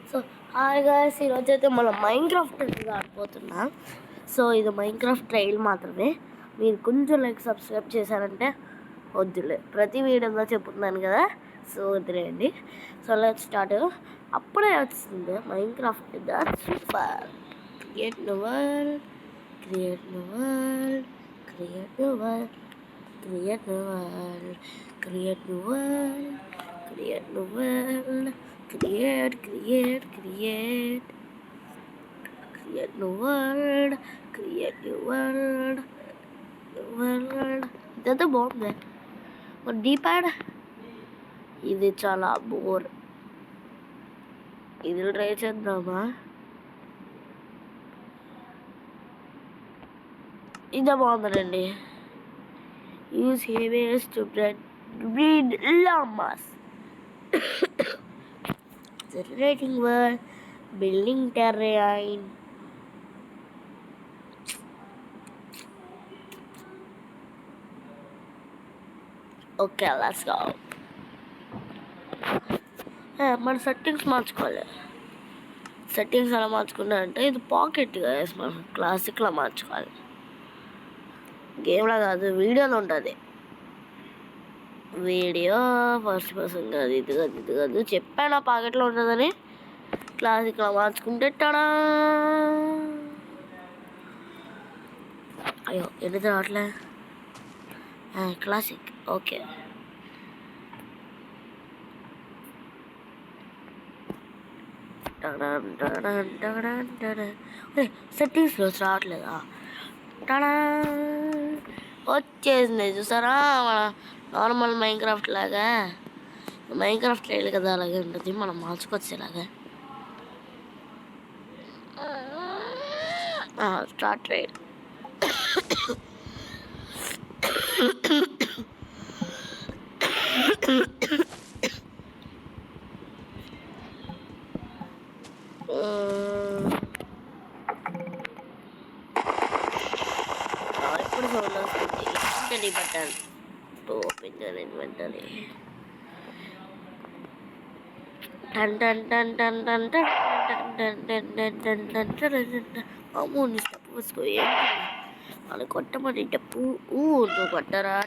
So hi guys, ఈరోజు అయితే మనం మైన్క్రాఫ్ట్ ఆడిపోతున్నా. సో ఇది మైన్క్రాఫ్ట్ ట్రైల్ మాత్రమే. మీరు కొంచెం లైక్ సబ్స్క్రైబ్ చేశారంటే వద్దులే, ప్రతి వీడియోలో చెప్తున్నాను కదా, సో వదిలేయండి. So let start. అప్పుడే వచ్చింది Minecraft the super. Create new world, create new world, create new world, create new world, create new world, create the world, create the world, create the world, ఇదంతా బాగుంది. మరి డీప్యాడ్ ఇది చాలా bore. ఇది try చేద్దామా? ఇదే బాగుందండి. యూజ్ హేవియర్స్ to breed llamas. Generating world, building terrain. Okay, let's go. మన సెట్టింగ్స్ మార్చుకోవాలి. సెట్టింగ్స్ ఎలా మార్చుకున్నా అంటే ఇది పాకెట్ కదా, మనం క్లాసిక్లో మార్చుకోవాలి. గేమ్లో కాదు, వీడియోలో ఉంటుంది. వీడియో ఫస్ట్ పర్సన్ కాదు, ఇది కాదు చెప్పాను పాకెట్లో ఉంటుందని. క్లాసిక్లో మార్చుకుంటే టడా. అయ్యో ఎందుకు రావట్లే? Classic okay. సెట్టింగ్స్లో రావట్లేదా? టడా వచ్చేసింది. చూసారా, మన నార్మల్ మైన్క్రాఫ్ట్ లాగా. మైన్క్రాఫ్ట్ లేదు కదా, అలాగే ఉంటుంది. మనం మార్చుకోవచ్చు ఇలాగా. Start tried. ఇప్పుడు సౌండ్ వస్తుంది. Button to open your inventory. అమ్మో నీ స్టెప్ వేసుకో. ఏంటి వాళ్ళు కొట్టమని డప్పు నువ్వు కొట్టరా?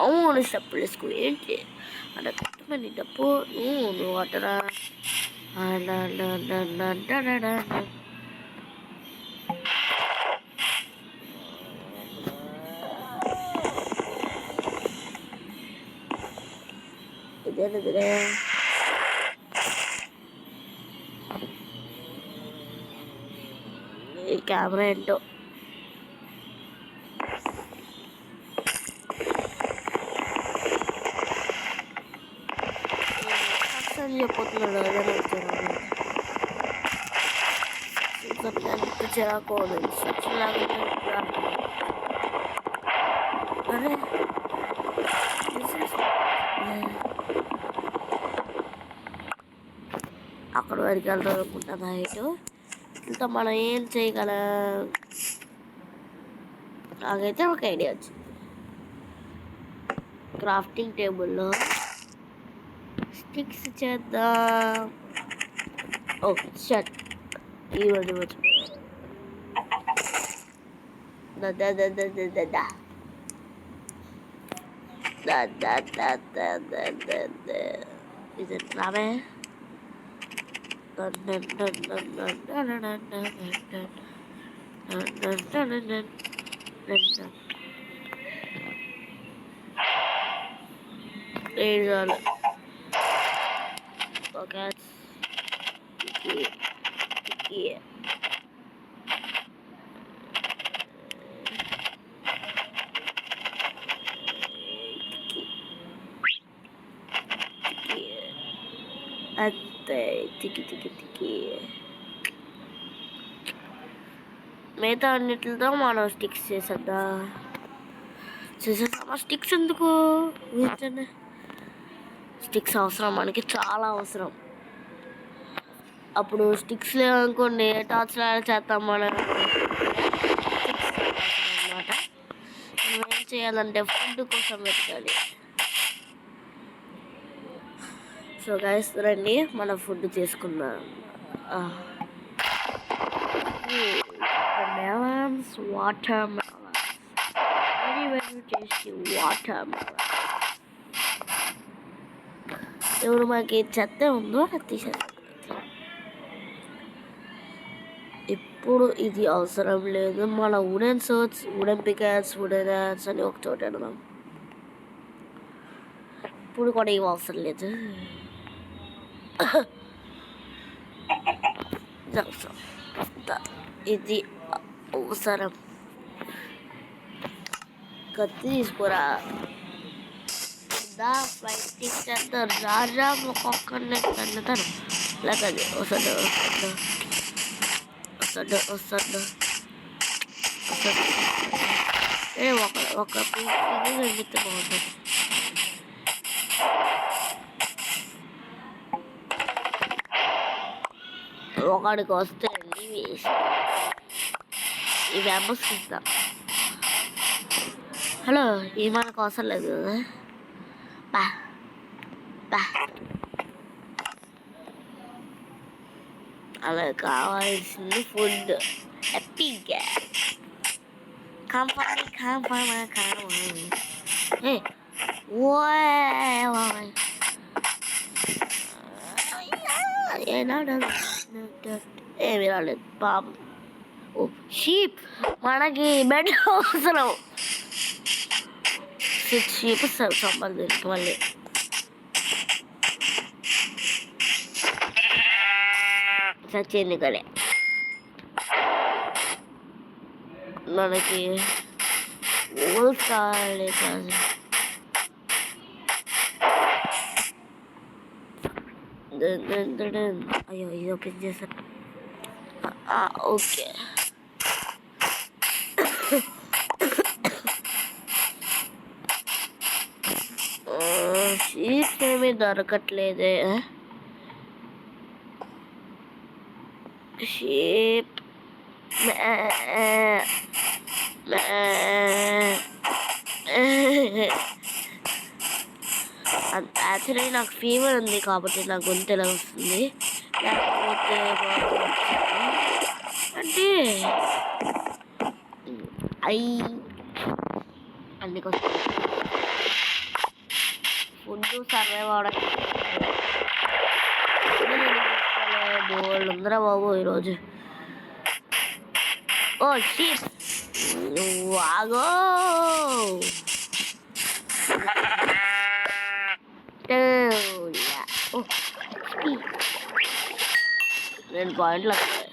అవును స్టెప్పులు వేసుకో. ఏంటి అలా కొట్టమని డప్పు నువ్వు కొట్టరా? ఇదేనదిరే ఈ కెమెరా ఏంటో. చెప్పిపోతున్నాడు ఏదైనా వచ్చారు చిరాకు ఇన్స్ట్రక్షన్ లాగా. అరే అక్కడ వరకు వెళ్తాం అనుకుంటాను. హైట్ ఇంకా మనం ఏం చేయగలం? నాకైతే ఒక ఐడియా వచ్చింది. క్రాఫ్టింగ్ టేబుల్లో స్టిక్స్ చేద్దాం. ఓ షట్, ఇవన్నీ మర్చిపోయాను. ఇది రావే. ఓకే అంతే. తిక్కి మిగతా అన్నిటితో మనం స్టిక్స్ చేసేద్దా. స్టిక్స్ ఎందుకు? స్టిక్స్ అవసరం, మనకి చాలా అవసరం. అప్పుడు స్టిక్స్ లేవనుకోండి టార్చ్ లైట్ చేస్తాం మనం అనమాట. మనం ఏం చేయాలంటే ఫుడ్ కోసం వెతకాలి. సో గైస్ రండి మనం ఫుడ్ చేసుకుందాం. melons, watermelons, very tasty watermelons. ఎవరు మాకు చెత్త ఉందో అది తీసేస్తారు. ఇప్పుడు ఇది అవసరం లేదు. మన వుడెన్ సోట్స్, వుడెన్ పికాట్స్, వుడెన్ హ్యాట్స్ అని ఒక చోట పెడదాం. ఇప్పుడు కూడా ఏం అవసరం లేదు. ఇది అవసరం. కత్తి తీసుకురా. ఫ్లైట్ చేస్తారు. రాజా ఒక్కొక్కరిని తన్నుతారు. లేకది వస్తాడు ఒక పీస్ రెండితే బాగుంటుంది. ఒకడికి వస్తే ఈ బ్యాంబూస్ ఇస్తాం. హలో ఈ మనకు అవసరం లేదు కదా. బా బా అలా కావాల్సింది ఫుడ్. హ్యాపీగా కంఫర్ట్ ఏమి రాలేదు పాపం. ఓ షీప్ మనకి బెడ్ అవసరం. 6 షీప్ సంబంధించి మళ్ళీ చచ్చింది కడే. మనకి wolves కావాలి కాదు. అయ్యో ఇది ఓపెన్ చేశాను. ఓకే షీట్స్ ఏమీ దొరకట్లేదే. షీప్ యాక్చువల్లీ నాకు ఫీవర్ ఉంది కాబట్టి నాకు గొంతు ఎలా వస్తుంది. లేకపోతే అంటే అందుకోసం ఫుడ్ సర్వైవ్ అవడానికి బోల్డ్ ఉందిరా బాబు ఈరోజు. ఓ షీట్ వాగో. రెండు పాయింట్లు వస్తాయి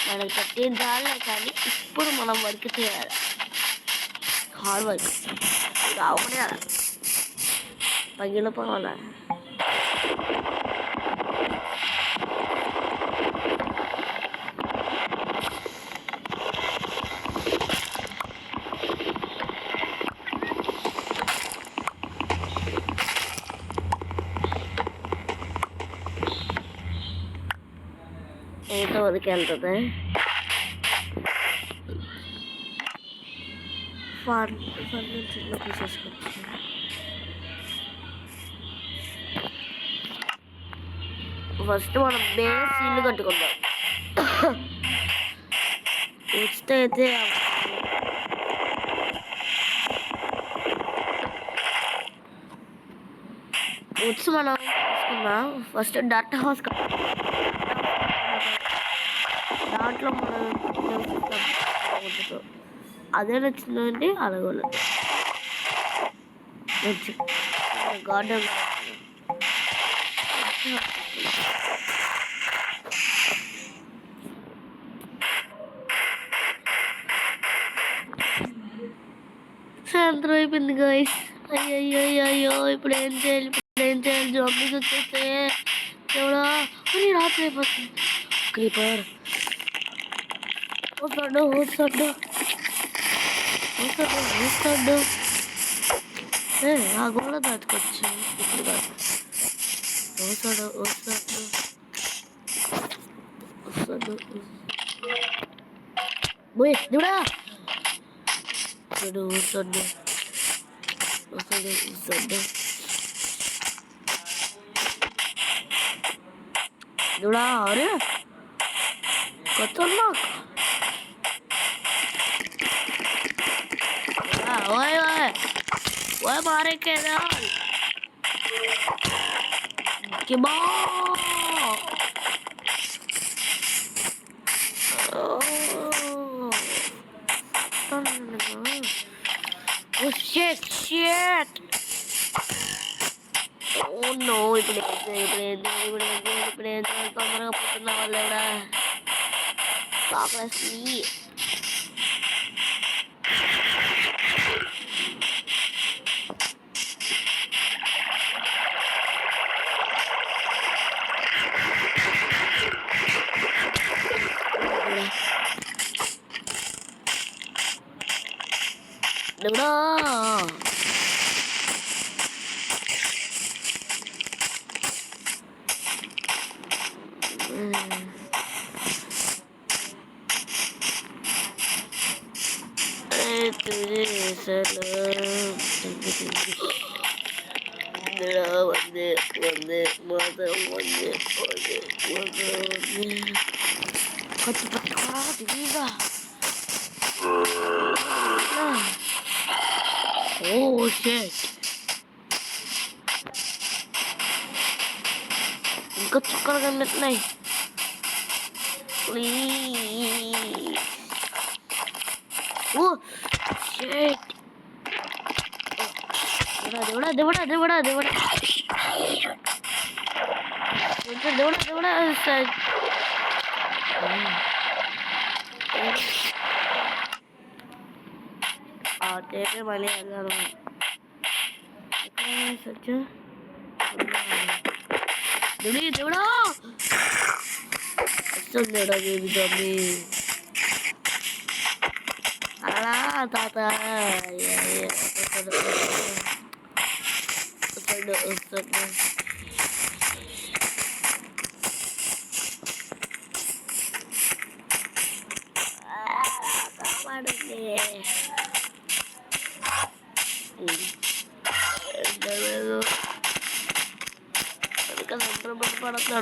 మనకి. 13 చాలే కానీ ఇప్పుడు మనం వర్క్ చేయాలి. హార్డ్ వర్క్ కావకుండా పగిలిపోవాలా. ఎంతవరకు వెళ్తుంది చిన్న తీసేసుకోవచ్చు. ఫస్ట్ మనం బేస్ ఇల్లు కట్టుకుందాం. నెక్స్ట్ అయితే వుడ్స్ మనం తీసుకుందాం. ఫస్ట్ డర్ట్ హౌస్ దాంట్లో మనం అదే నచ్చిందండి. అలాగే గార్డెన్ సాయంత్రం అయిపోయింది గాయ్స్. అయ్యో ఇప్పుడు ఏం చేయాలి జాంబీస్ వచ్చేస్తే ఎవడా రాత్రి అయిపోతుంది. క్రీపర్ వస్తాడు ఆ గోడ దాచుకోవచ్చు. ఇప్పుడు కాదు వస్తాడు వస్తాడు వస్తాడు పోయి దేవుడా వస్తాడు వస్తాడు వస్తాడు వస్తాడు దేవుడా అరే खतरनाक ओए ओए ओए मारे के दाल के बा oh shit shit oh no ఇప్పుడు తొందరగా పోతున్నా వాళ్ళ Obviously. No. Oh shit. Ikut cokar gamit nih. Please. Oh shit. Devada. Tapi balik agak saja. Devada. Sudah baby zombie. Alah, tata. Ya. Ustad. Apa deh? Kan berapa